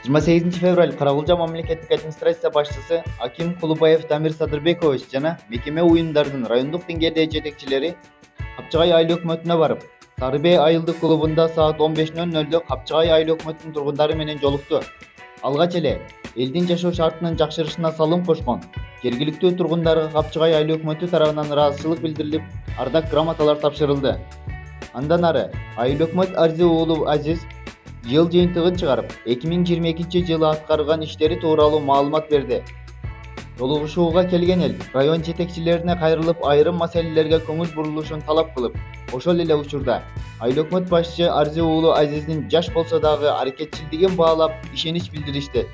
28 fevral Karagılca Mamleketlik Administrasiya Başçısı Akim Kulubayev Damir Sadırbekovich jana mekeme uyumlarının rayonduk dengede жетекчилери Капчыгай айыл өкмөтүнө барып, Сарыбей айылдык клубунда саат 15:00 Капчыгай айыл өкмөтүнүн тургундары менен жолукту. Алгач эле элдин жашоо шартынын жакшырышына салым кошкон жергиликтүү тургундарга Капчыгай айыл өкмөтү тарабынан ыраазычылык билдирилип, ардак грамоталар тапшырылды. Андан ары айыл өкмөт Арзи уулу Азиз жыл жыйынтыгын чыгарып, 2022-жылы аткарган иштери тууралуу маалымат берди. Жолугушууга келген эл район жетекчилерине кайрылып, айрым маселелерге көңүл бурулушун талап кылып, ошол эле учурда айыл өкмөт башчы Арзи уулу Азиздин жаш болсо дагы аракетчилдигин баалап, ишенич билдиришти.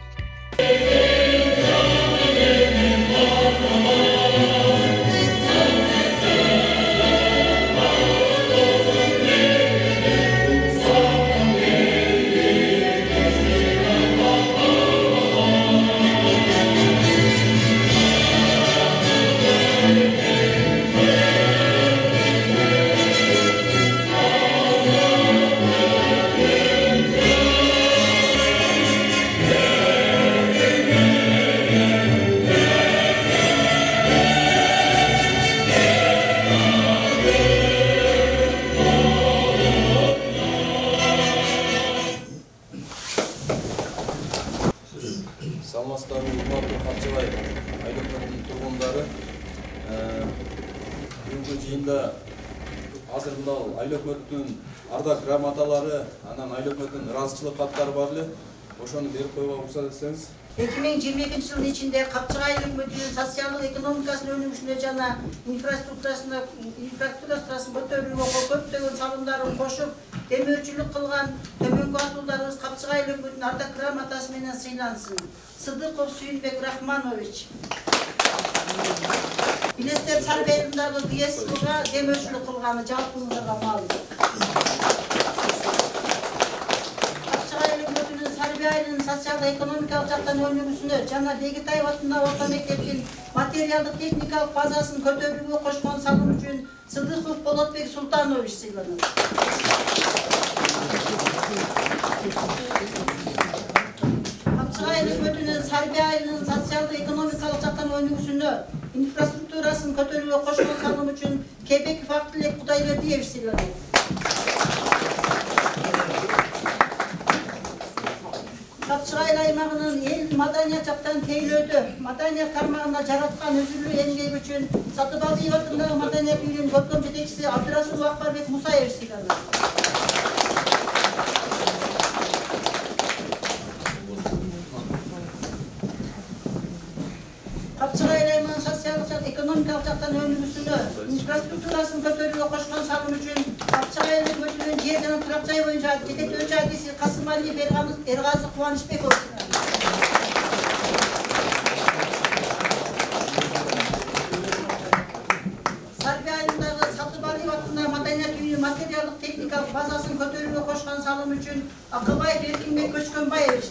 Саламатсыздарбы, урматтуу Капчыгай айыл өкмөтүнүн тургундары. Бүгүнкү жыйында азыр мына айыл өкмөтүнүн ардак грамоталары, анан айыл өкмөтүнүн ыраазычылык каттары бар эле. Ошону берип коюуга уруксат этсеңиз. 2022 жылдын ичинде Капчыгай айыл өкмөтүнүн социалдык экономикасынын өнүгүшүнө жана инфраструктурасын көтөрүүгө көптөгөн салымдарын кошуп, демөөрчүлүк кылган төмөнкү атуулдарыбыз Капчыгай айыл өкмөтүнүн ардак грамотасы менен сыйлансын. Сыдыков Сүйүнбек Рахманович. Билесиздер, Сарыбей айылындагы ГСУга демөөрчүлүк кылганы жалпыңыздарга маалым. Капчыгай айыл өкмөтүнүн Сарыбей айылынын социалдык экономикалык жактан өнүгүүсүнө жана Бегитаев атындагы орто мектептин материалдык техникалык базасын көтөрүүгө кошкон салым үчүн Сыдыков Болотбек Султанович сыйланат. Капчыгай айыл өкмөтүнүн Сарыбей айылынын социалдык экономикалык жактан өнүгүүсүнө инфраструктурасын көтөрүүгө кошкон салым үчүн Кебеков Актилек Кудайбердиевич сыйланат. Капчыгай аймагынын эл маданият жактан тейлөөдө маданият тармагында жараткан өзүлүү эмгеги үчүн Сатыбалдиев атындагы маданият үйүнүн көркөм жетекчиси Абдырасулов Акбарбек Мусаевич сыйланат. Капчыгай аймагынын социалдык жана экономикалык жактан өнүгүүсүнө инфраструктурасын көтөрүүгө кошкон салым үчүн Капчыгай өкмөтүнүн жер жана турак жай боюнча жетектөөчү адиси Касымалиев Эргазы Кубанычбеков. Сарыбей айылындагы Сатыбалиев атындагы маданият үйүнүн материалдык техникалык базасын көтөрүүгө кошкон салым үчүн Акыбаев Эркинбек Көчкөнбаевич.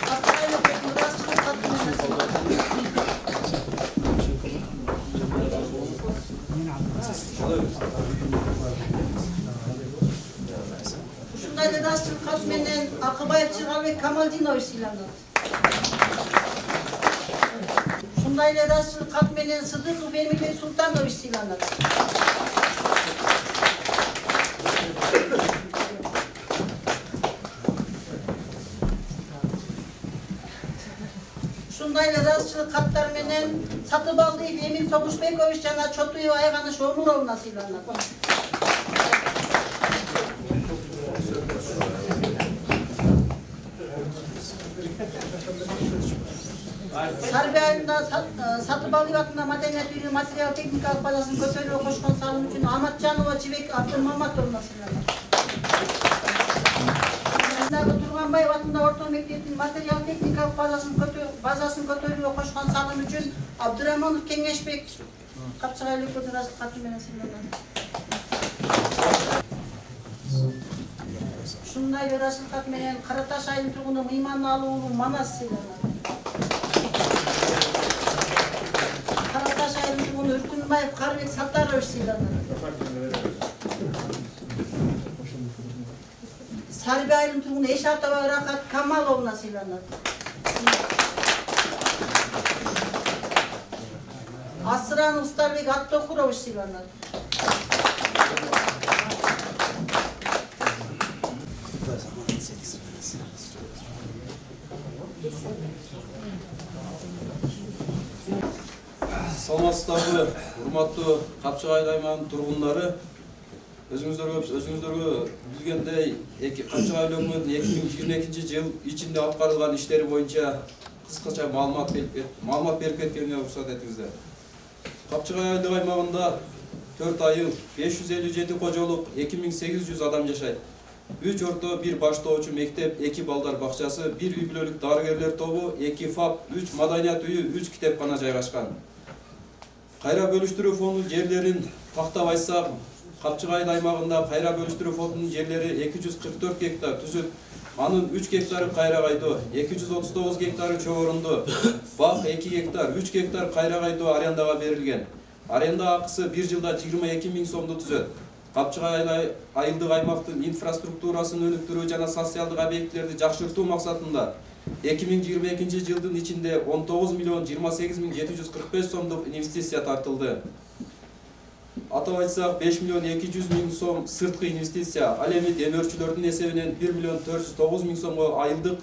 Капчыгай өкмөтүнүн ыраазычылык каты менен сыйланат. Ушундай эле ыраазычылык каты менен Акыбаев Чыргалбек Камалдинович сыйланат. Ушундай эле ыраазычылык каты менен Сыдыков Эмилбек Султанович сыйланат. Ушундай эле ыраазычылык каттар менен Сатыбалдиев Эмил Согушбекович жана Чотуева Айганыш Онуровна сыйланат. Сарыбей айылында Сатыбалдиев атындагы маданият үйүнүн материал техникалык базасын көтөрүүгө кошкон салым үчүн Аматжанова Жибек Абдулмаматовна сыйланат. Турганбаев атындагы орто мектептин материал техникалык базасын көтөрүүгө кошкон салым үчүн Абдырамонов Кеңешбек Капчыгай айыл өкмөтүнүн ыраазычылык каты менен сыйланат. Ушундай ыраазычылык каты менен Караташ айылынын тургуну Мыйманалы уулу Манас сыйланат. Караташ айылынын тургуну Үркүнбаев Карбек Саттарович сыйланат. Sarıbey айылының тұрғыны Eşatова Рахат Камаловна сыйланады. Асыранов Старбек Аттокурович сыйланады. Саламатсыздарбы, урматтуу Капчыгай аймагынын тургундары. Өзүңүздөргө билгендей, Капчыгай өкмөтүнүн 2022 жыл ичинде аткарылган иштери боюнча кыскача маалымат берип кеткениме уруксат этиңиздер. Капчыгай айылдык аймагында 4 айыл 557 кожолук 2800 адам жашайт. 3 орто, 1 баштоочу мектеп, 2 балдар бакчасы, 1 үй бүлөлүк дарыгерлер тобу, 2 ФАП, 3 маданият үйү, 3 китепкана жайгашкан. Кайра бөлүштүрүү фондунун жерлерин тактап айтсак, Капчыгай аймагында кайра бөлүштүрүү фондунун жерлери 244 гектар түзүп, анын 3 гектары кайрагайдоо, 239 гектары чогорунду, бак 2 гектар, 3 гектар кайрагайдоо арендага берилген. Аренда акысы 1 жылда 22 000 сомду түзөт. Капчыгай айылдык аймактын инфраструктурасын өнүктүрүү жана социалдык объектилерди жакшыртуу максатында 2022 жылдын ичинде 19 миллион 28 745 сомдук инвестиция тартылды. Атап айтсак 5 миллион 200 000 сом сырткы инвестиция, ал эми демөөрчүлөрдүн эсебинен 1 миллион 409 000 сомго айылдык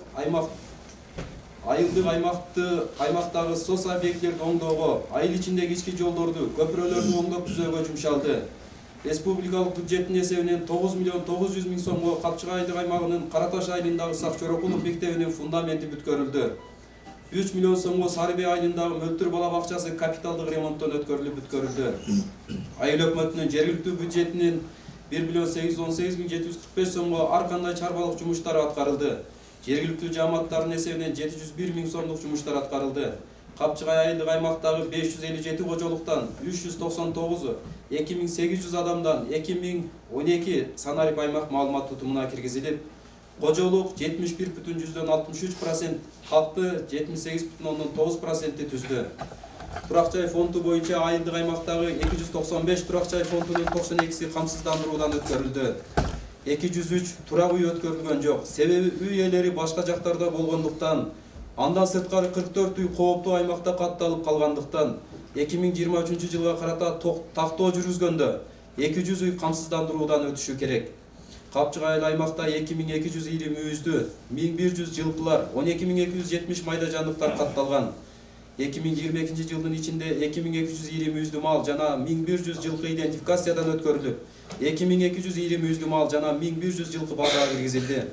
аймактагы соц объектилерди оңдоого, айыл ичиндеги ички жолдорду, көпүрөлөрдү оңдоп түзөөгө жумшалды. Республикалык бюджеттин эсебинен 9 миллион 900 000 сомго Капчыгай айылдык аймагынын Караташ айылындагы Сак-Чорокулук мектебинин фундаменти бүткөрүлдү. 3 миллион сомго Сарыбей айылындагы Мөлтүр бала бакчасы капиталдык ремонттон өткөрүлүп бүткөрүлдү. Айыл өкмөтүнүн жергиликтүү бюджетинин 1 миллион 818 745 сомго ар кандай чарбалык жумуштары аткарылды. Жергиликтүү жааматтардын эсебинен 701 000 сомдук жумуштар аткарылды. Капчыгай айылдык аймактагы 557 кожолуктан 399-у 2800 адамдан 2012 санарип аймак маалымат тутумуна киргизилип, кожолук 71,63%, калкты 78,9% түздү. Турак жай фонду боюнча айылдык аймактагы 295 турак жай фондунун 92-си камсыздандыруудан өткөрүлдү. 203 турак үй өткөрүлгөн жок. Себеби үй ээлери башка жактарда болгондуктан, андан сырткары 44 үй кооптуу аймакта катталып калгандыктан 2023 жылга карата тактоо жүргүзгөндө 200 үй камсыздандыруудан өтүшү керек. Капчыгай аймакта 2220 мүйүздү, 1100 жылкылар, 12270 майда жандыктар катталган. 2022 жылдын ичинде 2220 мүйүздүү мал жана 1100 жылкы идентификациядан өткөрүлүп, 2220 мүйүздүү мал жана 1100 жылкы базага киргизилди.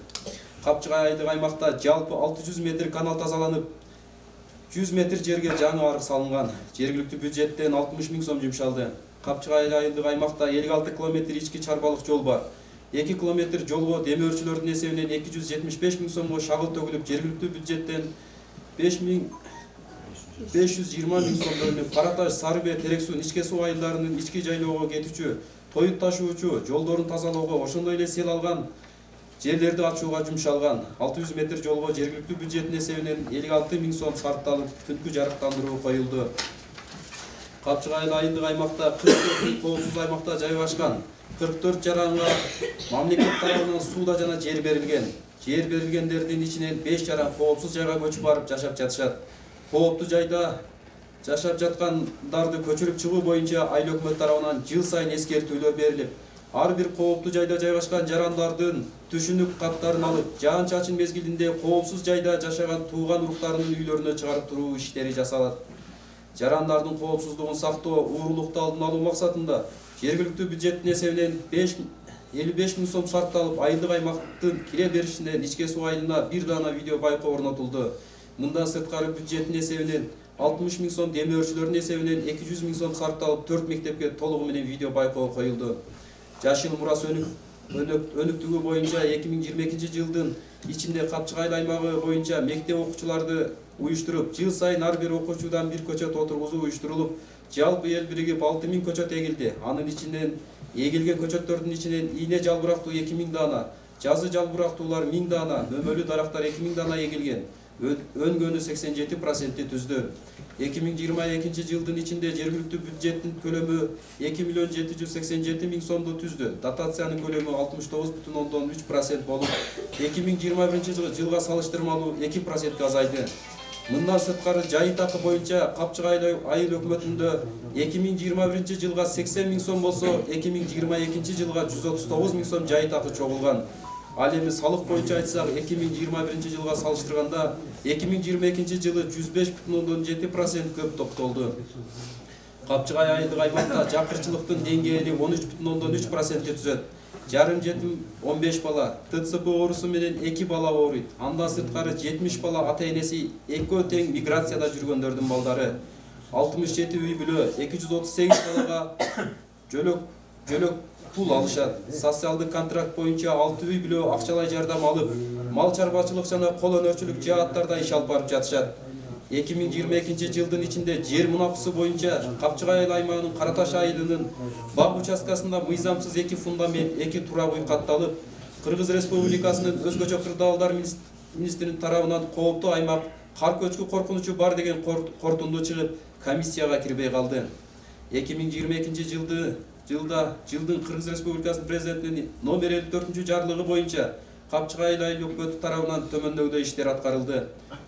Капчыгай айылдык аймакта жалпы 600 метр канал тазаланып, 100 метр жерге жаңы арык салынган. Жергиликтүү бюджеттен 60 000 сом жумшалды. Капчыгай айылдык аймакта 56 километр ички чарбалык жол бар. 2 километр жолго демөөрчүлөрдүн эсебинен 275 000 сомго шагыл төгүлүп, жергиликтүү бюджеттен 520 000 сом бөлүнүп, Караташ, Сарыбей, Терексу, ичке суу айылдарынын ички жайлоого кетүүчү, тоюк ташуучу жолдорун тазалоого, ошондой эле сел алган жерлерди ачууга жумшалган. 600 метр жолго жергиликтүү бюджеттин эсебинен 56 000 сом сарпталып, түнкү жарыктандыруу коюлду. Капчыгай айылдык аймакта 44 коопсуз аймакта жайгашкан. 44 жаранга мамлекет тарабынан сууда жана жер берилген. Жер берилгендердин ичинен 5 жаран коопсуз жайга көчүп барып жашап жатышат. Кооптуу жайда жашап жаткандарды көчүрүп чыгуу боюнча айыл өкмөт тарабынан жыл сайын эскертүүлөр берилип, ар бир кооптуу жайда жайгашкан жарандардын түшүнүк каттарын алып, жаан-чачын мезгилинде коопсуз жайда жашаган тууган уруктарынын үйлөрүнө чыгарып туруу иштери жасалат. Жарандардын коопсуздугун сактоо, уурулукту алдын алуу максатында жергиликтүү бюджеттин эсебинен 55 000 сом сарпталып, айылдык аймактын кире беришинен ичке суу айылына бир дана видео байкоо орнотулду. Мындан сырткары бюджеттин эсебинен 60 000 сом, демөөрчүлөрдүн эсебинен 200 000 сом сарпталып, 4 мектепке толугу менен видео байкоо коюлду. Жашыл мурас өнүктүгү боюнча 2022 жылдын ичинде Капчыгай аймагы боюнча мектеп окуучуларды уюштуруп, жыл сайын ар бир окуучудан бир көчөт отургузуу уюштурулуп, жалпы эл биригип 6000 көчөт эгилди. Анын ичинен эгилген көчөттөрдүн ичинен ийне жалбырактуу 2000 дана, жазы жалбырактуулар 1000 дана, мөмөлүү дарактар 2000 дана эгилген. Öngөнү 87% түздү. 2022 жылдын ичинде жергиликтүү бюджеттин көлөмү 2.787.000 сомду түздү. Дотациянын көлөмү 69,3% болуп, 2021 жылга салыштырмалуу 2% азайды. Мындан сырткары жайы такы боюнча Капчыгай айыл өкмөтүндө 2021 жылга 80.000 сом болсо, 2022 жылга 139.000 сом жайы такы чогулган. Ал эми салык боюнча айтсак, 2021 жылга салыштырганда 2022 жылы 105,7% көп топтолду. Капчыгай айылдык аймакта жакырчылыктын деңгээли 13,3% түзөт. Жарым жетим 15 бала, ТЦП оорусу менен 2 бала ооруйт. Андан сырткары 70 бала ата-энеси экөө тең миграцияда жүргөндөрдүн балдары. 67 үй бүлө 238 балага жөлөк пул алышат. Социалдык контракт боюнча 6 үй бүлө акчалай жардам алып, мал чарбачылык жана кол өнөрчүлүк жааттарда иш алып барып жатышат. 2022 жылдын ичинде жер мунапысы боюнча Капчыгай аймагынын Караташ айылынын бак участкасында мыйзамсыз 2 фундамент, 2 турак үй катталып, Кыргыз Республикасынын өзгөчө кырдаалдар министринин тарабынан кооптуу аймак кар көчкү коркунучу бар деген кортунду чыгып, комиссияга кирбей калды. 2022 жылдын Кыргыз Республикасынын президентинин номер 54 жарлыгы боюнча Капчыгай айыл өкмөтү тарабынан төмөндөгүдөй иштер аткарылды.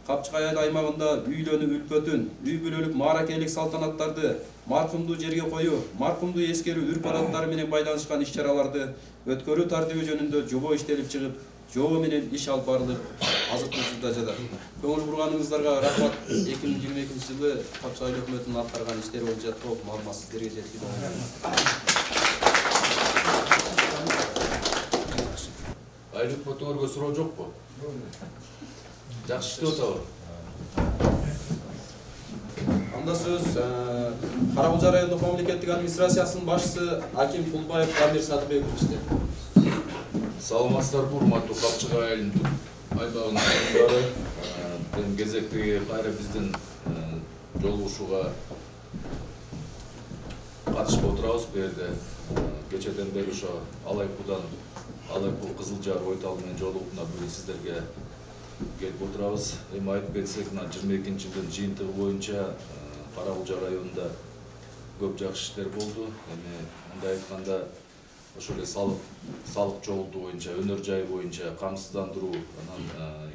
Капчыгай айыл аймагында үйлөнүү үлпөтүн, үй бүлөлүк мааракелик салтанаттарды, маркумду жерге коюу, маркумду эскерүү үрп-адаттары менен байланышкан иш-чараларды өткөрүү тартиби жөнүндө жобо иштелип чыгып, жобо менен иш алып барылып, азыркы учурда жатат. Көңүл бурганыңыздарга рахмат. 2022 жылы Капчыгай айыл өкмөтүнүн аткарган иштери боюнча толук маалымат сиздерге жеткирилет. Айыл өкмөтүңөргө суроо жокпу? Жакшы иштеп атабы? Анда сөз Каракулжа райондук мамлекеттик администрациясынын башчысы Аким Кулбаев Дамир Садырбековичте. Саламатсыздарбы, урматтуу Капчыгай айылынын аймагынын тургундары. Бул кезекте кайра биздин жолугушууга катышып отурабыз. Бу жерде кечеден бери ошо Алайпуудан Алайпуу Кызылжар Ойтал менен жолугуна бүгүн сиздерге келип отурабыз. Эми айтып кетсек, 22 жылдын жыйынтыгы боюнча Каракулжа районунда көп жакшы иштер болду. Эми мындай айтканда, ошол эле салык чогултуу боюнча, өнөр жай боюнча, камсыздандыруу, анан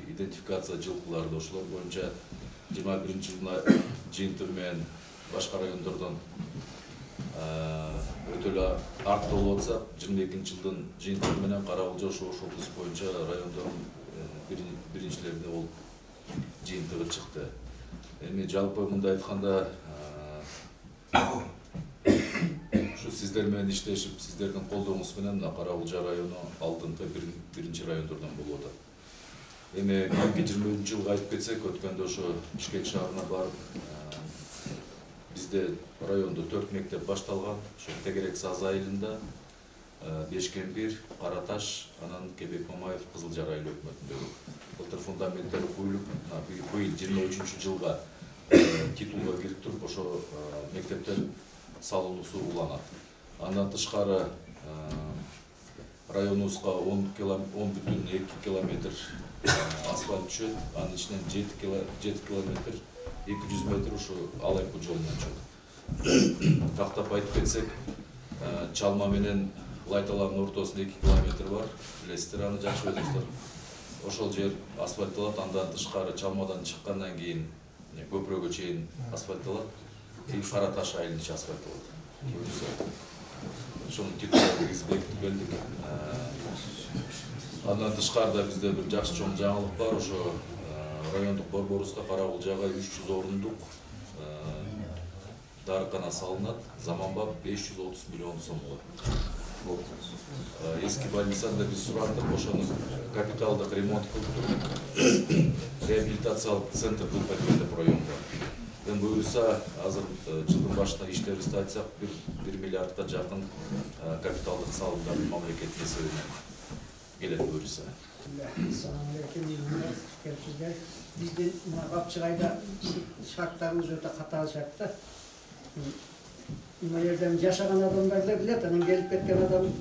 идентификация жылкыларды ошолор боюнча 21 жылдын жыйынтыгы менен башка райондордон өтө эле артта болуп атса, 22 жылдын жыйынтыгы менен Каракулжа ошол облус боюнча райондордун биринчилерине болуп жыйынтыгы чыкты. Эми жалпы мындай айтканда, ушу сиздер менен иштешип, сиздердин колдооңуз менен Каракулжа району алдыңкы биринчи райондордон болуп атат. Эми 2023 жылга айтып кетсек, өткөндө ошо Бишкек шаарына барып, бизде райондо 4 мектеп башталган. Ошо Тегерек Саз айылында, Бешкембир, Караташ, анан Кебек Мамаев Кызылжар айыл өкмөтүндөгү. Былтыр фундаменттери куюлуп, быйыл 23 жылга титулга кирип туруп, ошо мектептер салынуусу уланат. Андан тышкары районубузга 10,2 километр асфальт түшөт, анын ичинен 7 километр 200 метр ушу Алайпуу жолунан чыгат. Тактап айтып кетсек, Чалма менен Лайталардын ортосунда 2 километр бар. Билесиздер аны жакшы өзүңүздөр. Ошол жер асфальтталат, андан тышкары Чалмадан чыккандан кийин көпүрөгө чейин асфальтталат. Кийин Караташ айылын ичи асфальтталат. Ошонун титулдарын биз бекитип келдик. Андан тышкарыда бизде бир жакшы чоң жаңылык бар. Ошо райондук борборубузда Каракулжага 300 орундук дарыкана салынат. Заманбап 530 миллион сомго. Эски больницада биз сураттык, ошонун капиталдык ремонт кылып, реабилитациялык центр кылып берген районго. Эми буюрса, азыр жылдын башында иштерибизди айтсак, 1 миллиардка жакын капиталдык салымдар мамлекеттин эсебинен келет буюрса. Биздин Капчыгайда шарттарыбыз өтө катаал шартта. Мына жерден жашаган адамдар да билет, анан келип кеткен адам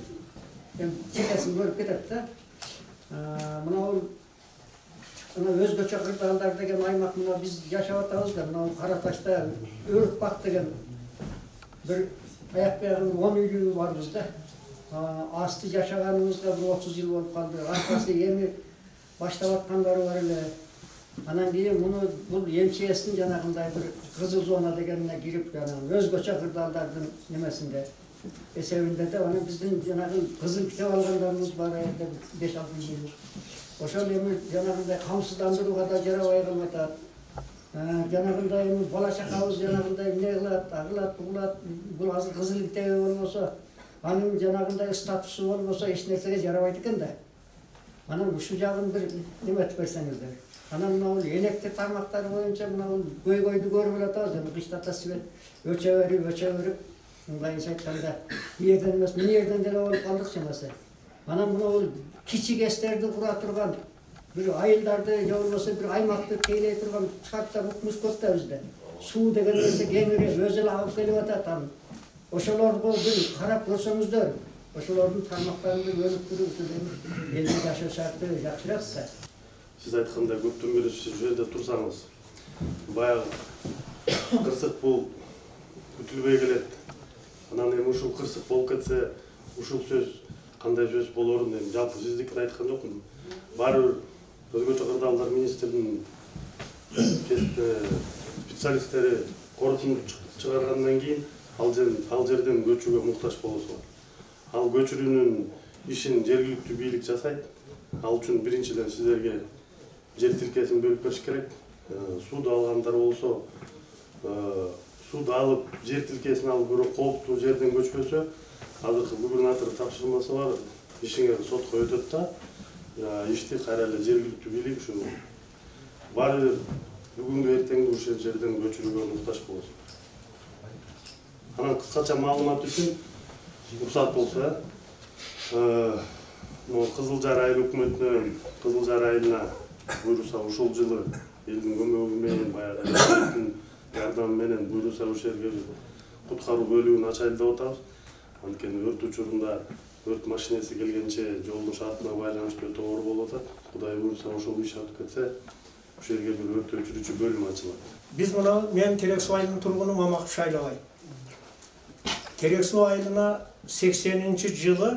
челесин көрүп кетет да. Мына өзгөчө кырдаалдар деген аймак мына биз жашап атабыз да, мына Караташта Өрүкбак деген бир аяк биягы 10 үйлүү барбыз да. Асты жашаганыбызга бир 30 жыл болуп калды. Аркасы эми баштап аткандары бар эле. Анан кийин муну бул МЧСтин жанагындай бир кызыл зона дегенине кирип, өзгөчө кырдаалдардын немесинде эсебинде да анан биздин жанагы кызыл китеп алгандарыбыз бар эде 5-6 жыл. Ошол эми жанагындай камсыздандырууга да жарабай калып атат. Жанагындай эми бала чакабыз жанагындай эмне кылат, агылат, бугулат, бул азыр кызыл китеби болбосо, анын жанагындай статусу болбосо эч нерсеге жарабайт экен да. Анан ушул жагын бир неметип берсеңиздер. Анан мына электе тармактары боюнча мына көйгөйдү көрүп атабыз, кыштата свет өчө берип, мындайча айтканда, бирден эмес, мына жерден деле болуп калдык чамасы. Анан мына кичик эстерди кура турган бир айылдарды, же болбосо бир аймакты тейлей турган шартта укмуш көп да бизде. Суу деген нерсе кеңири өзү эле алып келип атат. Ошолорго бир карап көрсөңүздөр, ошолордун тармактарын бир өнүктүрүүсү элдин жашоо шарты жакшыраак да. Siz aytқандай көптөн бери сиз жол жерде турсаңыз, баягы кырсык бул күтүлбөй келет. Анан эми ушул кырсык болуп кетсе, ушул сөз кандай сөз болорун эми жалпы сиздикин айткан жокмун. Баары бир өзгөчө кырдаалдар министринин специалисттери корутунду чыгаргандан кийин ал жерден көчүүгө муктаж болосуңар. Ал көчүрүүнүн ишин жергиликтүү бийлик жасайт. Ал үчүн биринчиден сиздерге жер тилкесин бөлүп бериш керек. Сууду алгандар болсо, сууду алып, жер тилкесин алып, бирок кооптуу жерден көчпөсө, азыркы губернатор тапшырмасы бар, ишиңер сотко өтөт да. Ишти кайра эле жергиликтүү бийлик ушул баары бүгүнгү эртеңги ушул жерден көчүрүүгө муктаж болосун. Анан кыскача маалымат үчүн уруксат болсо, Кызылжар айыл өкмөтүнөн Кызылжар айылына буйруса ушул жылы элдин көмөгү менен баягы жардамы менен буйруса ушул жерге куткаруу бөлүгүн ачайлы деп атабыз. Анткени өрт учурунда өрт машинеси келгенче жолдун шартына байланыштуу өтө оор болуп атат. Кудай буйруса ошол иш өтүп кетсе, ушул жерге бир өрт өчүрүүчү бөлүм ачылат. Биз мына мен Терексу айылынын тургуну Мамаков Шайлабай. Терексу айылына 80-жылы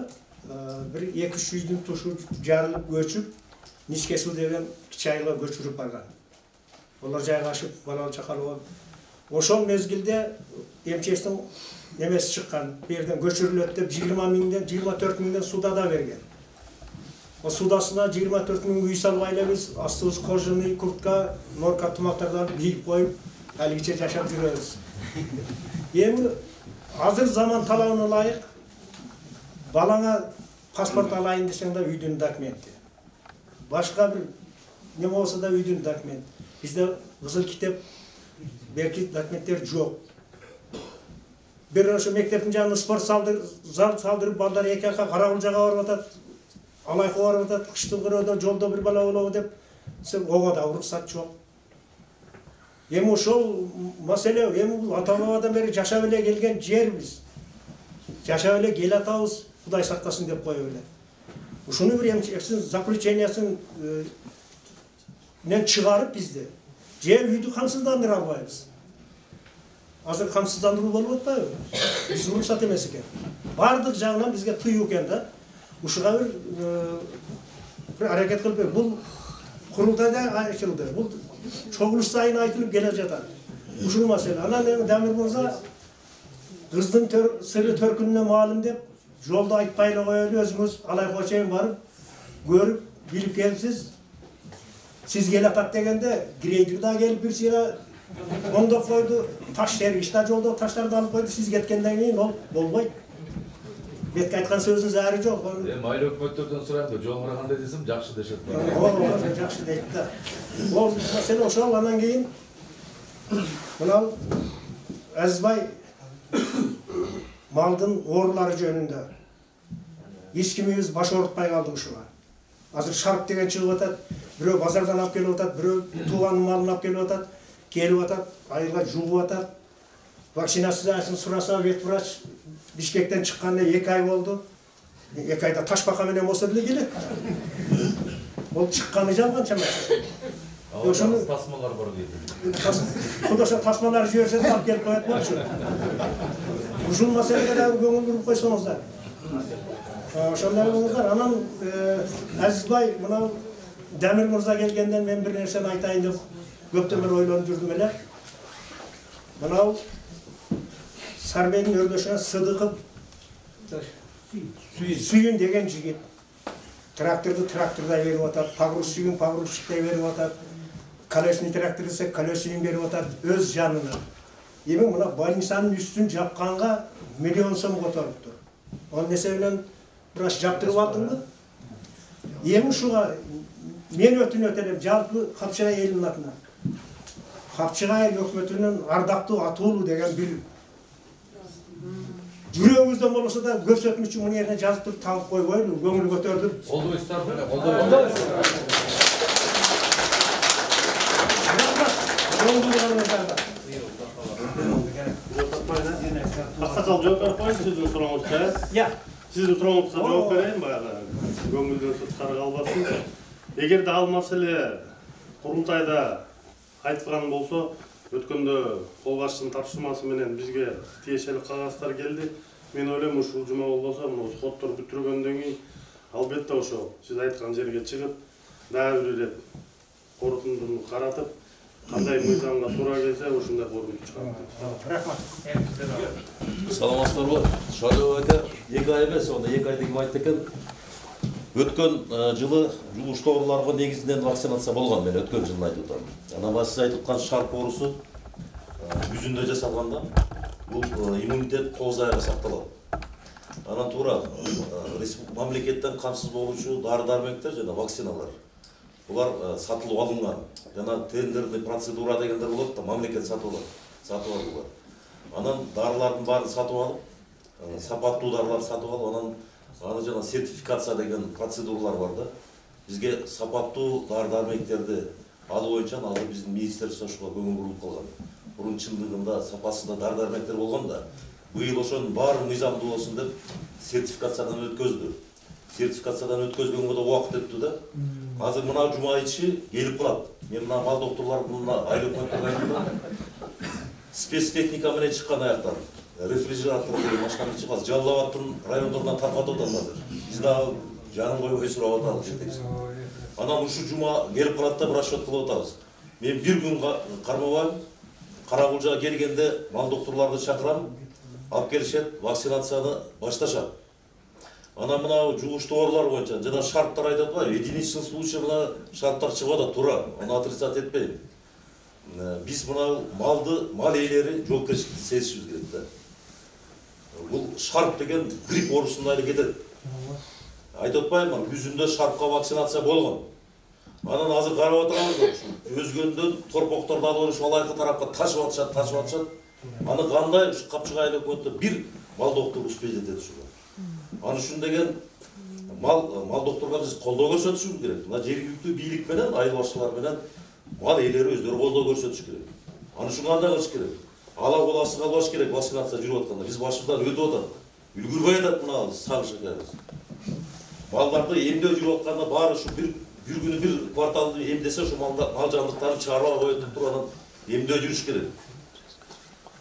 bir 2-3 үйдүн тушу жарылып көчүп, Нишкесу деген кичи айылга көчүрүп барган. Олар жайгашып, балалы чакалуу. Ошол мезгилде МЧСтин немеси чыккан, бу жерден көчүрүлөт деп 20 миңден 24 миңден суда да берген. O судасына 24 миң үй салып айлабыз, астыбыз кожаный куртка, норка тумактардан кийип коюп, алигиче жашап жүрөбүз. Эми азыр заман талабына ылайык балаңа паспорт алайын десең да үйдүн документи. Башка бир неме болсо да үйдүн документ. Бизде кызыл китеп, берки документтер жок. Бир ошо мектептин жанына спорт зал салдырып, балдар эки ака Карагулжага барып атат, Алайкы барып атат, кыштын кырөөдө жолдо бир бала болобу деп, ого да уруксат жок. Эми ошол маселе, эми бул ата-бабадан бери жашап эле келген жербиз. Жашап эле кел атабыз, Кудай сактасын деп коюп эле. Ушуну бир эмчексин заключениясын мен чыгарып бизде же үйдү камсыздандыра албайбыз. Азыр камсыздандыруу болуп атпайбы? Биз уруксат эмес экен. Бардык жагынан бизге тыюу экен да. Ушуга бир аракет кылып, бул курултайда айтылды. Бул чогулуш сайын айтылып келе жатат. Ушул маселе. Анан эми Дамир мырза кыздын сыры төркүнүнө маалым деп жолду айтпай эле коелу, өзүңүз Алайкыга чейин барып, көрүп, билип келипсиз. Сиз келе атат дегенде, грейдер да келип бир сыйра оңдоп койду, таш тергич да жолдо таштарды алып койду, сиз кеткенден кийин ол болбойт. Бетке айткан сөзүн заары жок. Айыл өкмөттөрдөн сурайм да, жоңура кандай десем жакшы дешет. Ооба, жакшы дейт да. Ол маселе ошол, анан кийин мына Азбай малдын оорулары жөнүндө эч кимибиз баш оорутпай калдык ушуга. Азыр шарп деген чыгып атат, бирөө базардан алып келип атат, бирөө тууганын малын алып келип атат, айылга жууп атат. Вакцинациясын сураса ветврач Бишкектен чыкканда 2 ай болду. 2 айда ташбака менен болсо деле келет. Ол шыққаны жалған шамасы. Ошону тасмалар бар дейді. Кудоша тасмалар жіберсе алып келіп қоятын болчу. Ушул маселеге дагы көңүл буруп койсоңуздар. Ошондой болуңуздар. Анан Азизбай мына Дамир мырза келгенден мен бир нерсени айтайын деп көптөн бери ойлонуп жүрдүм эле. Мынау Сарбейдин өрдөшүнө Сыдыков Сүйүн деген жигит. Тракторду трактордай берип атат, погрузчигин погрузчиктай берип атат, колесный трактор десе колесныйын берип атат өз жанына. Эми мына больницанын үстүн жапканга миллион сом которуптур. Ал нерсе менен бираз жаптырып алдыңбы? Эми ушуга мен өтүнөт элем жалпы Капчыгай элинин атынан. Капчыгай өкмөтүнүн ардактуу атуулу деген бир жүрөгүбүздөн болсо да көрсөтмүш үчүн муну жерине жазып туруп табып койбойлу, көңүл көтөрдүп. Колдойсуздар беле, колдойсуздар. Аксакал жооп берип коюңуз сиздин сурооңузга. Сиздин сурооңузга жооп берейин баягы. Көңүлдөн сырткары калбасын. Эгерде ал маселе курултайда айтылган болсо, өткөндө кол башчынын тапшырмасы менен бизге тиешелик кагаздар келди. Мен ойлойм ушул жума болбосо, мына соттор бүтүргөндөн кийин албетте ошо сиз айткан жерге чыгып, дагы бир ирет корутундуну каратып, кандай мыйзамга туура келсе, ошондой корутунду чыгарат. Рахмат. Саламатсыздарбы? Шайлоо ака 2 ай эмес, онда 2 ай деп айтты экен. Өткөн жылы жугуш ооруларга негизинен вакцинация болгон, мен өткөн жылын айтып атам. Анан сиз айтып аткан шарп оорусу жүзүндө жасалганда бул иммунитет 9 айга сакталат. Анан туура мамлекеттен камсыз болуучу дары-дармектер жана вакциналар. Булар сатылып алынган. Жана тендерный процедура дегендер болот да, мамлекет сатып алат. Анан дарылардын баарын сатып алып, сапаттуу дарыларды сатып алып, анан аны жана сертификация деген процедуралар бар да. Бизге сапаттуу дары-дармектерди алуу боюнча азыр биздин министрликте ошого көңүл буруп калган. Бурун чындыгында сапасында дары-дармектер болгон да, быйыл ошонун баары мыйзамдуу болсун деп сертификациядан өткөздү. Сертификациядан өткөзгөнгө да убакыт өттү да. Азыр мына жума ичи келип калат. Мен мына мал доктурлардын айлык өкмөттөргө айттым. Спецтехника менен чыккан аяктан. Рефрижератор деген машина чыгат. Жалал Абадтын райондорунан таркатып атат азыр. Биз дагы жанын койбой сурап атабыз жетекчи. Анан ушу жума келип калат да расчет кылып атабыз. Мен бир күн кармабайм. Карагулжага келгенде мал доктурларды чакырам, алып келишет, вакцинацияны башташат. Анан мына жугуштуу оорулар боюнча жана шарттар айтат го, единичный случай мына шарттар чыгып атат, туура. Аны отрицать этпейм. Биз мына мал ээлери жоопкерчиликти сезишибиз керек да. Бул шарп деген грипп оорусундай эле кетет. Айтып атпаймынбы, жүзүндө шарпка вакцинация болгон. Анан азыр карап атабыз, өзгөндөн торпокторду алып ошол алайкы тарапка ташып атышат. Аны кандай ушу Капчыгай өкмөттө бир мал доктор успей жетет ушуга. Аны ушун деген мал докторго биз колдоо көрсөтүшүбүз керек. Мына жергиликтүү бийлик менен, айыл башчылары менен мал ээлери өздөрү колдоо көрсөтүш керек. Аны ушуга кандай кылыш керек? Ала коласы калбаш керек вакцинация жүрүп атканда. Биз башыбыздан өтүп атат. Үлгүрбөй атат мына сагыш экенбиз. Балдарды эмдөө жүрүп атканда баары ушу бир күнү бир кварталды эмдесе ошо мал жандыктарын чыгарып коюп туруп анан эмдөө жүрүш керек.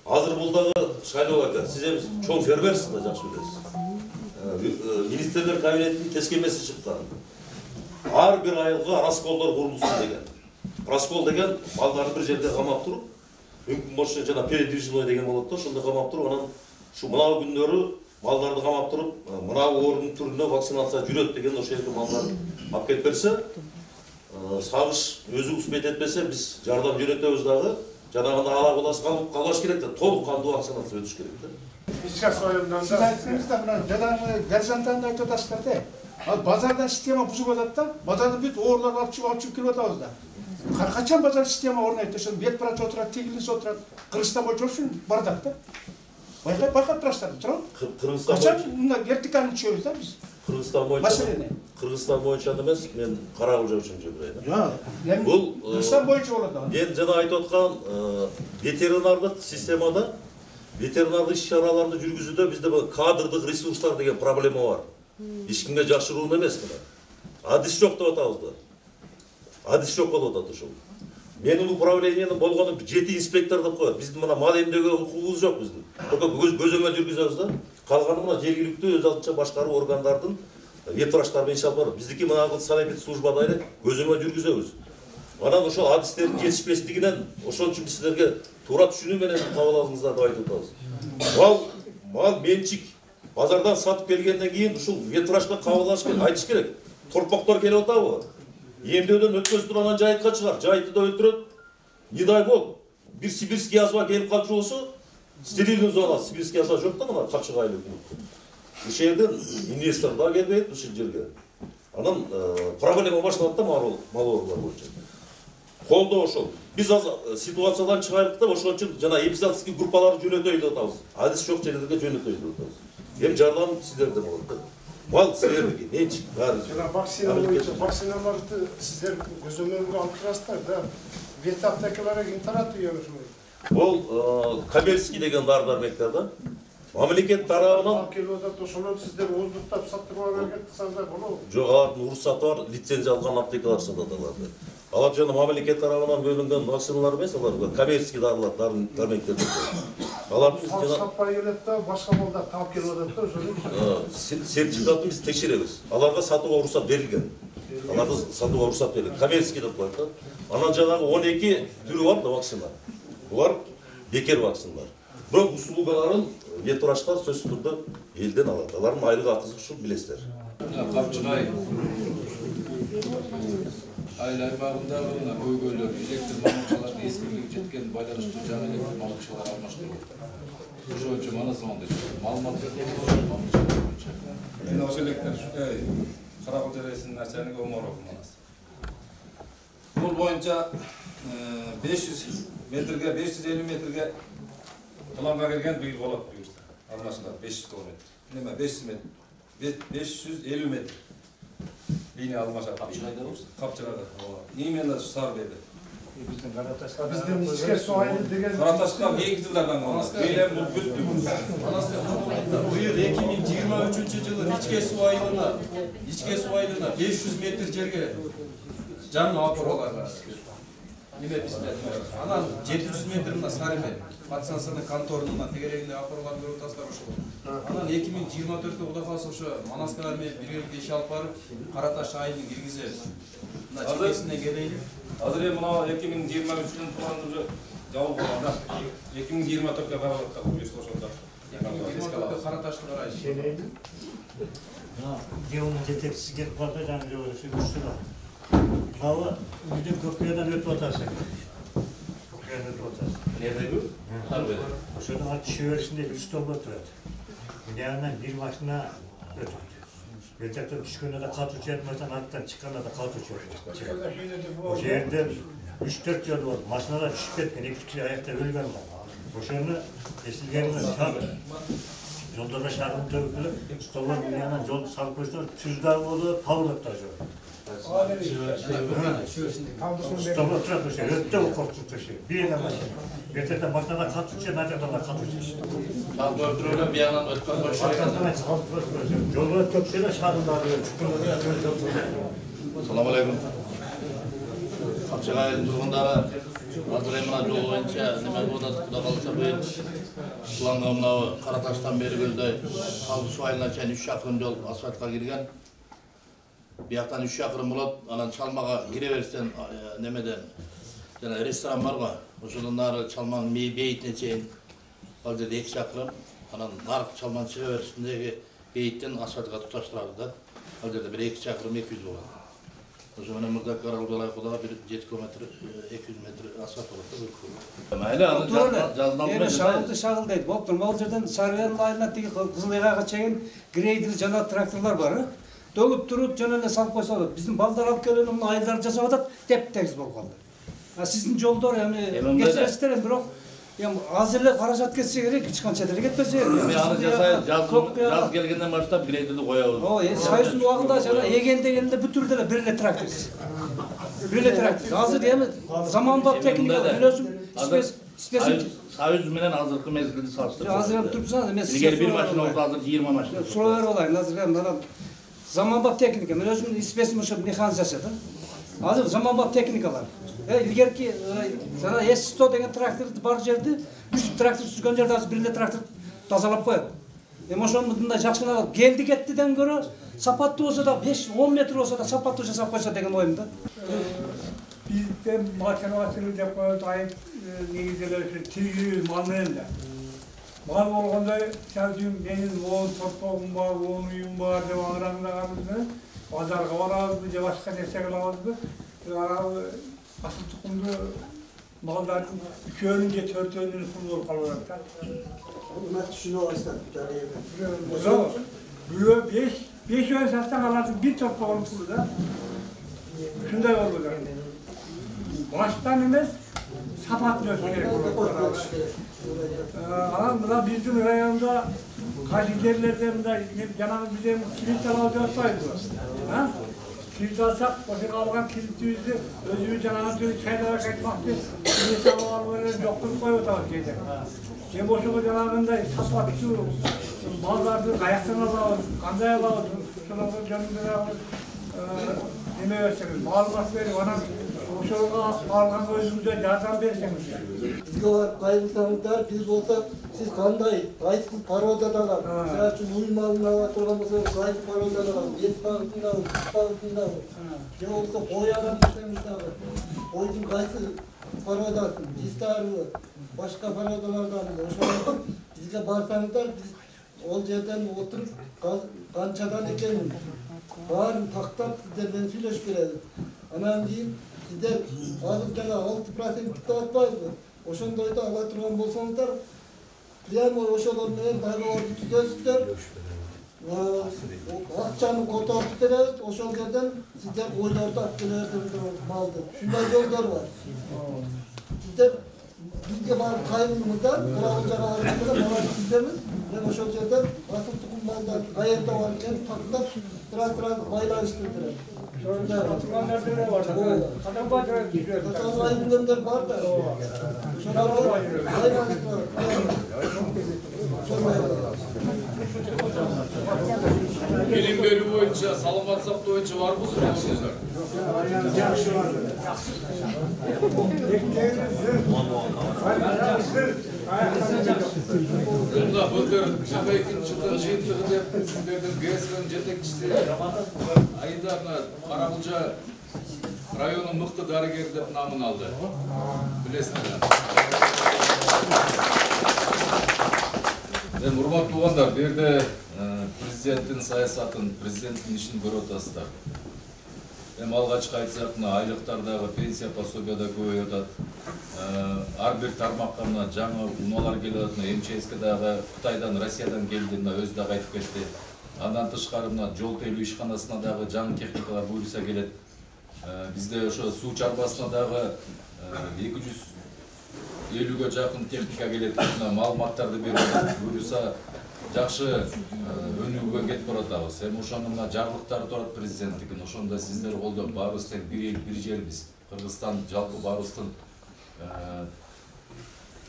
Азыр бул дагы шайлоо ака, сиз эми чоң фермерсиз да, жакшы билесиз. Министрлер кабинетинин тескемеси чыккан. Ар бир айылга расколдор курулсын деген. Раскол деген малдарды бир жерде камап туруп, мүмкүн болсо жана передвижной деген болот да, ошондо камап туруп, анан ушу мынау күндөрү малдарды камап туруп, мынау оорунун түрүнө вакцинация жүрөт деген ошол жерге малдарды алып келип берсе, сагыш өзү успеть этпесе, биз жардам жөнөтөбүз дагы. Жанагындай ала коласы калбаш керек да, толук кандуу вакцинация өтүш керек да. Сиз айттыңызда мына жадагы горизонталды айтып атасыздар да. Ал базардан система бузуп атат да, базардан бүт ооруларды алып чыгып келип атабыз да. Качан базар система орнойт, ошо бет врач отурат, тигилис отурат, Кыргызстан боюнча ушул бардак да. Байкап турасыздар, туурабы? Качан мына вертикаль түшөбүз да биз. Кыргызстан боюнча эмес, мен Карагулжа үчүн жүрөйм. Бул Кыргызстан боюнча болот да. Мен жана айтып аткан ветеринардык системада ветеринардык иш-чараларды жүргүзүүдө бизде кадрдык ресурстар деген проблема бар. Эч кимге жашыруун эмес мына. Адис жок деп атабыз да. адис жок болуп атат ошол. Менин управлениянын болгону 7 инспектор деп коет. Биздин мына мал эмдөөгө укугубуз жок биздин. Только көзөмөл жүргүзөбүз да. Калганы мына жергиликтүү өз алдынча башкаруу органдардын ветвраштары менен иш алып барат. Биздики мына санэпид службада эле көзөмөл жүргүзөбүз. Анан ошол адистердин жетишпестигинен ошон үчүн биз силерге туура түшүнүү менен кабыл алыңыздар деп айтып атабыз. Мал менчик базардан сатып келгенден кийин ушул ветврашка кабыл алыш керек, айтыш керек. Торпоктор келип атабы? Эмдөөдөн өткөзүп турган жайытка чыгар, жайытты да өлтүрөт. Не дай бог, бир сибирский язва келип калчу болсо, стерильный зона, сибирский язва жок да мына Капчыгайлы үкмөттө. Ушул жерден инвестор да келбейт ушул жерге. Анан проблема башталат да мал оорулар боюнча. Колдоо ошол. Биз ситуациядан чыгайлык деп ошон үчүн жана эпизодический группаларды жөнөтөй деп атабыз. Адис жок жерлерге жөнөтөй деп атабыз. Эми жардам сиздерде болот да. Мал силердики, менчик баары. Жана вакцина боюнча вакциналарды сиздер көзөмөлгө алып турасыздар да. Вет аптекаларга ким таратып жүрөсүңөр? Ол коммерческий деген дары-дармектер да. Мамлекет тарабынан келип атат, ошолорду сиздер оздуктап саттырууга аракет кылсаңыздар болобу? жок, алардын уруксаты бар, лицензия алган аптекалар сатат аларды. Алар жана мамлекет тарабынан бөлүнгөн вакциналар эмес, алар коммерческий дары-дармектер. Алар жана сатпай келет да, башка балдар таап келип атат да, ошол. Сертификатын биз текшеребиз. Аларга сатууга уруксат берилген. Аларды сатууга уруксат берилген. Коммерческий деп коет да. Анан жанагы 12 түрү бар да вакцина. Булар бекер вакциналар. Бирок услугаларын ветвраштар сөзсүз түрдө элден алат. Алардын айлык акысы ушул билесиздер. Капчыгай айыл аймагындагы көйгөйлөр, электр мамыкчалардын эскилиги жеткен байланыштуу жаңы электр мамыкчалар алмаштыруу. Ошол үчүн манасында маалымат берилген. Мен ошол электр Каракөл тересинин начальниги Омаров манас. Бул боюнча 500 метрге 550 метрге планга келген быйыл болот буюрса. Алмашылар 500 километр. Неме 500 метр. 550 метр. Линия алмашат. Капчыгайда. Именно Сарбейде. Биздин ичке суу айылы деген Караташка 2 жылдардан болот. Мейлен бул бүттү. Быйыл 2023-жылы ичке суу айылына 500 метр жерге жаңы апаралар. Неме бизде. Анан 700 метр мына Сарыме пациентсынын конторунун тегерегинде апарылган көрүп атасыздар ошол. Анан 2024-тө Кудай кааласа ошо Манаскалар менен биргеликте иш алып барып, Караташ айылын киргизебиз. Мына чекесине келейли. Азыр эми мына 2023-жылдын планы уже жабылып калган да. 2024-кө барып атат буюрса ошондо. 2024-тө Караташты карайбыз. Девонун жетекчиси келип калды, жаңы жүрүшү. Мынау үйдүн көпкөйдөн өтүп атасың. Көпкөйдөн өтүп атасың. Эмнедеби? Сарбейде. Ошонун арты шөбөрүсүндө 3 столбо турат. Мындан бир машина өтөт. Ертектен түшкөндө да катуучу этместен арттан чыкканда да катуучу. Ошол жерден 3-4 жол болду. Машиналар түшүп кеткен, 2 киши аякта өлгөн бар. Ошону эсилгенине чагып. Жолдорго шагым төгүп, столбор менен жолду салып койсо, түз да болот, павлок да жок. Столбор турат ошо, өтө коркуп ошо. Бир машина. Ертеден машинада катуучу, начардан да катуучу. Ал өтүрөлөр биянан өткөн ошо. Жолго төксө да шагымдарды Assalamu alaikum. Капчыгай айылынын тургундары азыр эми мына жол боюнча неме болуп атат, Кудай кааласа быйыл планга мына Караташтан бери көлдөй Салды суу айылына чейин 3 чакырым жол асфальтка кирген. Бияктан 3 чакырым болот, анан чалмага кире берсен немеден жана ресторан барбы? Ошондон нары чалманын бейитине чейин ал жерде 2 чакырым, анан наркы чалман чыга беришиндеги бейиттен асфальтка туташтырабыз да. Ал жерде бир 2 чакырым 200 болот. Ошо менен Мырзак Каракөлгө кудайга бир 7 километр 200 метр асфальт болот да. Майли аны жазылды. Шагыл дейт. Болуптур. Могул жерден Сарыян айылына тиги Кызыл Айгага чейин грейдер жана тракторлор бар. Төгүп туруп жана эле салып койсо болот. Биздин балдар алып келген мына айылдар жасап атат, теп-тегиз болуп калды. А сиздин жолдор эми кечиресиздер бирок эми азыр эле каражат кетсе керек, эч канча деле кетпесе. Эми аны жасай, жаз келгенден баштап грейдерди коебуз. Союздун убагында жана эгенде келгенде бүтүр деле бир эле трактор. Бир эле трактор. Азыр эми заманбап техника билесиң, Союз менен азыркы мезгилди салыштырып. Азыр эми турсаңыз эмес. Эгер бир машина болсо азыр 20 машина. Суроо берип алайын, азыр эми заманбап техника. Мен өзүм испесим ошо механик жасадым. Азыр заманбап техникалар. Илгерки жана S100 деген трактор бар жерде 3 трактор сүзгөн жерде азыр бир эле трактор тазалап коет. Эми ошону мындай жакшылап келди кеттиден көрө сапаттуу болсо да 5-10 метр болсо да сапаттуу жасап койсо деген оюм да. Bizde makinasını depoya dair negizdeler tüyü mal nerede? Mal olganda sevdiğim benim oğul torpağım var, oğluyum var diye ağıranda kalmıştı. Pazarga varabız diye başka destek alamazdı. Asıl tukumlu malların 2 önünce 4 önünü kurulu kalırlar. Bunlar düşünüyor aslında. Böyle 5 ön satsan alırsın bir torpağın kulu da. Şunday olur. Baştan emez, sapatmıyoruz gerek olur. Ama bizim rayonda kaşikerlerden de canımız bizim kilit alacağız saydı. Kilit alsak, boşa kalkan kilitimizi özümüz canımız gibi çaylara kaçmaktı. Kilit almaları yokluk koyuyoruz şeyde. Ben boşa canımında sapatçı, mallardı, ayaktan alıyoruz, kanday alıyoruz, şunları canımızda alıyoruz. Neme verseniz, malumat verin, bana Oşolga algan özümüze yardım verseniz. Bizge var kayırsanızlar, biz olsak siz kanday, kayıtsız paroda da var. Mesela için uyum alınava soramasa kayıtsız paroda da var. 7 bağıtında var, 3 bağıtında var. Ne olsa koy adam istemişler var. Koyun kayıtsız parodasın, istarı var. Başka parodalardan var. Oşolga bizge barsanızlar, biz ol yerden oturup kançadan ekelim. Bağırın taktap sizlerden söyleş verelim. Anam diyeyim, sizler ağızdan 6% kitle atmayız mı? Oşondoyda ala turgan bolsаңыздар, прямо ошолор менен дагы орду түзөсүздөр. Акчаны которуп беребиз, ошол жерден сиздер ойлорду алып келесиңиздер малды. Ушундай жолдор бар. Сиздер бизге барып кайрылыңыздар, Карагулжага барып малды түзөбүз. Мен ошол жерден асыл тукум малдар каерде бар экенин тактап, тура байланыштырып Oturganlarda var da, kadın bacıra gidiyor. Kadın ayrılığında var da. Şunlarda bayramışlar. Bilim bölümü boyunca, salamat saptı boyunca var mı sorunlar? Bunda bıldır, jaba ikinci yılda jıyıntlığı dep, sizlerden GSV'nin jetekçisi Aydar'na Karagulja rayonun mıқты darıgeri dep namын aldı. Bilesizler. Урматтуу туугандар, бу жерде президенттин саясатын, президенттин ишин көрүп атасыздар. Эми алгачкы айтсак, мына айлыктардагы пенсия пособия да көбөйүп атат. Ар бир тармакка мына жаңы унаалар келип атат. МЧСке дагы Кытайдан, Россиядан келди, мына өзү дагы айтып кетти. Андан тышкары мына жол тейлөө ишканасына дагы жаңы техникалар буюрса келет. Бизде ошо суу чарбасына дагы 250-ге жакын техника келет. Маалыматтарды берип буюрса жакшы өнүгүүгө кетип баратабыз. Эми ошонун мына жарлыктары турат президенттикин. Ошондо сиздер колдоп баарыбыз тең бир эл, бир жербиз. Кыргызстан жалпы баарыбыздын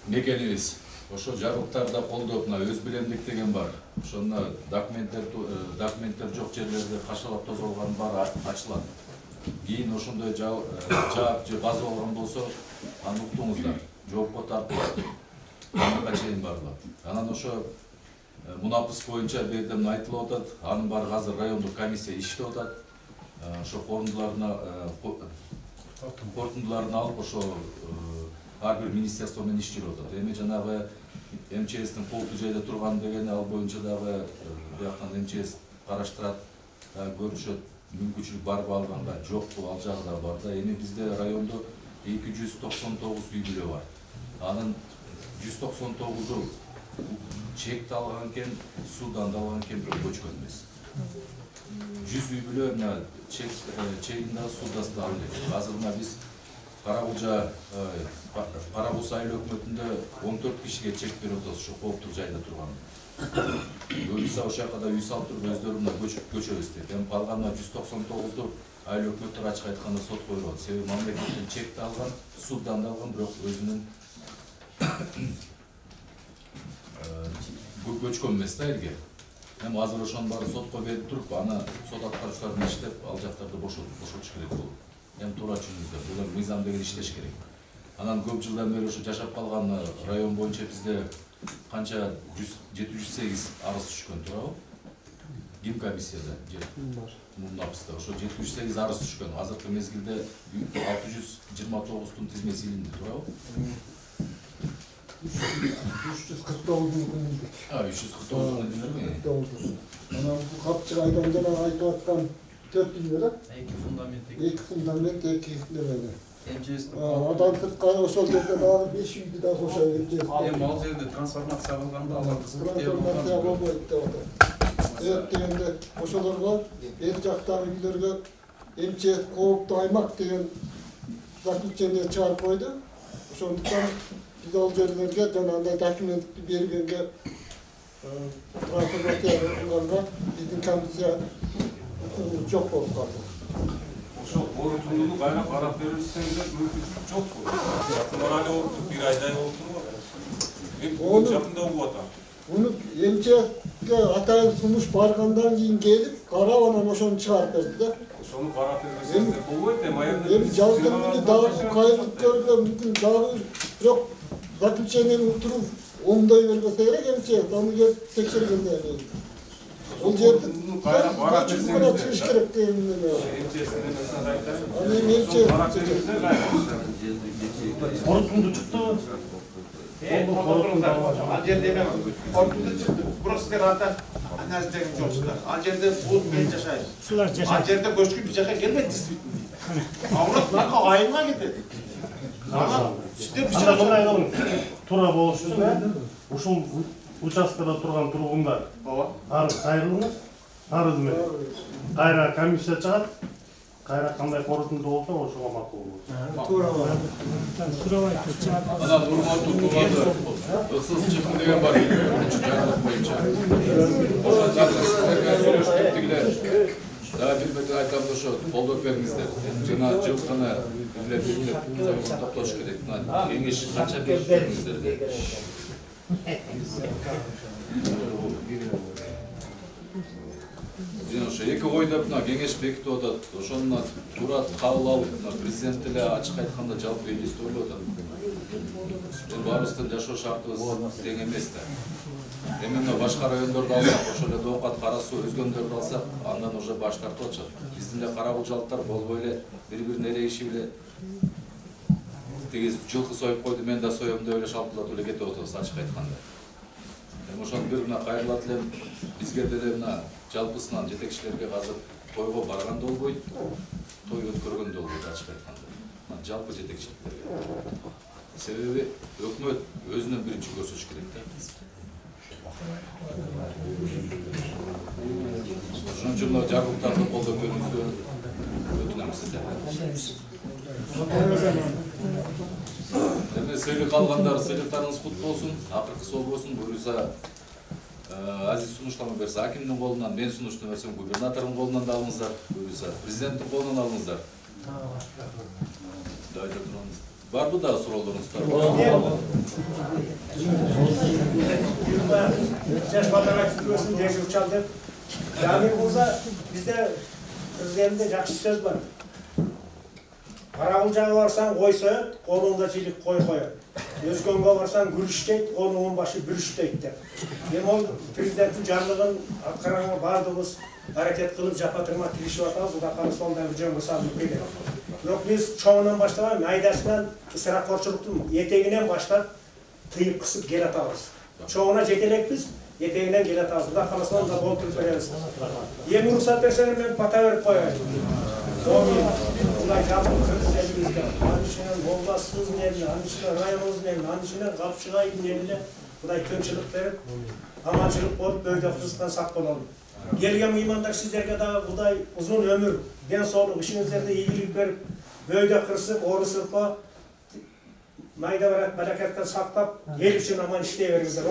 мекенибиз. Ошо жарлыктарды колдоп, мына өз билемдик деген бар. Ошону документтер жок жерлерде кашалап тозолган бар ачылат. Кийин ошондой жаап же казып алган болсо, аны уктуңуздар. Жоопко тартылат. Ага чейин барлап. Анан ошо мунапыс боюнча бу жерде айтылып атат. Анын баары азыр райондук комиссия иштеп атат. Ошо корутундуларын алып, ошо ар бир министерство менен иштелип атат. Эми жанагы МЧСтин полту жайда турган дегени ал боюнча дагы бияктан МЧС караштырат, көрүшөт. Мүмкүнчүлүк барбы алганга, жокпу, ал жагы да бар да. Эми бизде райондо 299 үй бүлө бар. Анын 199-у чекти алган экен, суудан алган экен, бирок көчкөн эмес. 100 үй бүлө чегин дагы суудасы да алып элек. Азыр мына биз Карагуз айыл өкмөтүндө 14 кишиге чек берип атабыз, ошо кооптук жайда турган. Көбүсү ошол жака да үй салып туруп өздөрү мына көчөбүз деп. Эми калган 199-ду айыл өкмөттөр ачык айтканда сот коюп атат. Себеби мамлекеттен чекти алган, суудан алган, бирок өзүнүн көчкөн эмес да элге. Эми азыр ошонун баары сотко берип туруп, аны сот аткаруучулар иштеп, ал жактарды бошотуш керек болот. эми туура түшүндүңүздөр. Бул мыйзам деген иштеш керек. Анан көп жылдан бери ушу жашап калган район боюнча бизде канча 708 арыз түшкөн, туурабы? Ким комиссияда же мундапсызда ошо 708 арыз түшкөн. Азыркы мезгилде 629 тизмеси илинди, туурабы? 349 күнүндө. 349 күнүндө. Анан бул Капчыгайдан жана айтып аткан 4 билбеле. 2 фундамент. 2 фундамент, 2 немеле. Адалдыкка ошол жерде дагы 5 үйдү да кошо берди. Эми ал жерде трансформация кылганда алар трансформация болбойт деп атат. Дегенде ошолорго эл жактагы үйлөргө МЧС кооптуу аймак деген заключение чыгарып койду. Ошондуктан биз ал жерлерге жанагындай документти бергенге трансформация кылганга биздин комиссия жок болуп калды. Ошо корутундуну кайра карап берилсеңиздер мүмкүнчүлүк жокпу? Морали болуптур, 1 айдай болуптур. Эми жакында болуп атат. Bunu МЧСке атайын сунуш баргандан кийин келип, карап анан ошону чыгарып берди да. Ошону карап берсеңиздер болбойт эми айында. Эми жалгырмыны дагы кайрылып көргө мүмкүн дагы бирок заключениени туруп оңдой бербесе керек МЧС, аны келип текшергенде. Ол жерде кайра барат берсеңиздер чыгыш керек деген неме. Корутунду чыкты. Ал жерде эме корутунду чыкты. Просто ата аназ деген жокчулар. Ал жерде бул мен жашайм. Ушулар жашайт. Ал жерде көчкү биз жака келбейт действительно. Аурат нарко айылга кетет. Ана сиздер биз жака мындай кылыңыз. Туура болуш үчүн ушул участкада турган тургундар арыз кайрылыңыз. Арыз менен кайра комиссия чыгат. Кайра кандай корутунду болсо ошого макул болот. Туура сурабайт. Анан урматтуу туугандар, ыксыз чыкым деген бар. Жарлык боюнча. Ошо сиздерге сүйлөштүктүгүлөр. Дагы бир бетер айтам ошо колдоп бериңиздер. Жана жылкыны билеп топтош керек. Кеңеш канча бериңиздер. Жана ошо эки ойдоп кеңеш бекитип атат. Ошону туура кабыл алып, президент эле ачык айтканда жалпы элестип атат. Баарыбыздын жашоо шартыбыз тең эмес да. Эми мына башка райондорду алсак, ошол эле доокат, кара суу өзгөндөрдү алсак, андан уже баш тартып атышат. Биздин эле карабулжалыктар болбой эле бири-бирине эрегишип эле тиги жылкы союп койду, мен да соем деп эле шалпылатып эле кетип атабыз ачык айтканда. Эми ошону бир мына кайрылат элем, бизге деле мына жалпысынан жетекчилерге азыр тойго барган да болбойт, той өткөргөн да болбойт ачык айтканда. Жалпы жетекчиликтерге. Себеби өкмөт өзүнөн биринчи көрсөтүш керек да. Ошон үчүн мына жарлыктарды колдоп берүүңүздү өтүнөм сиздерден. Эми сыйлык алгандар сыйлыктарыңыз кут болсун, акыркы сол болсун. Буюрса азиз сунуштама берсе акимдин колунан, мен сунушту берсем губернатордун колунан да алыңыздар, буюрса президенттин колунан алыңыздар. Да айта турабыз. Барбы да суроолоруңуздар? Жаш балдарга түзгөсүн дежур чал деп. Жамил болса бизде президентте жакшы сөз бар. Карагул жагы барсаң кой соет, колуңда жилик кой коет. Өзгөнгө барсаң күрүштейт, конунун башы бүрүштейт деп. Эми ол президенттин жарлыгын аткарганга баардыгыбыз аракет кылып жапатырма киришип атабыз. Кудай кааласа ол дагы жөнгө салынып келет. Бирок биз чоңунан баштабай, майдасынан ысыракорчулуктун этегинен баштап тыйып кысып келатабыз. Чоңуна жетелекпиз, этегинен келатабыз. Кудай кааласа да болтуруп беребиз. Эми уруксат берсеңер мен пата берип коеюн. Кудай жалпы президентибизге, анын областыбыздын элине, анын районубуздун элине, анын Капчыгайдын элине Кудай тынчылык берип, аманчылык болуп, бөйдө кызыктан сак бололу. Келген мыймандар сиздерге дагы Кудай узун өмүр, ден соолук, ишиңиздерде ийгилик берип, бөйдө кырсып, орусурпа, майда барат баракаттан сактап, эл үчүн аман иштей бериңиздер.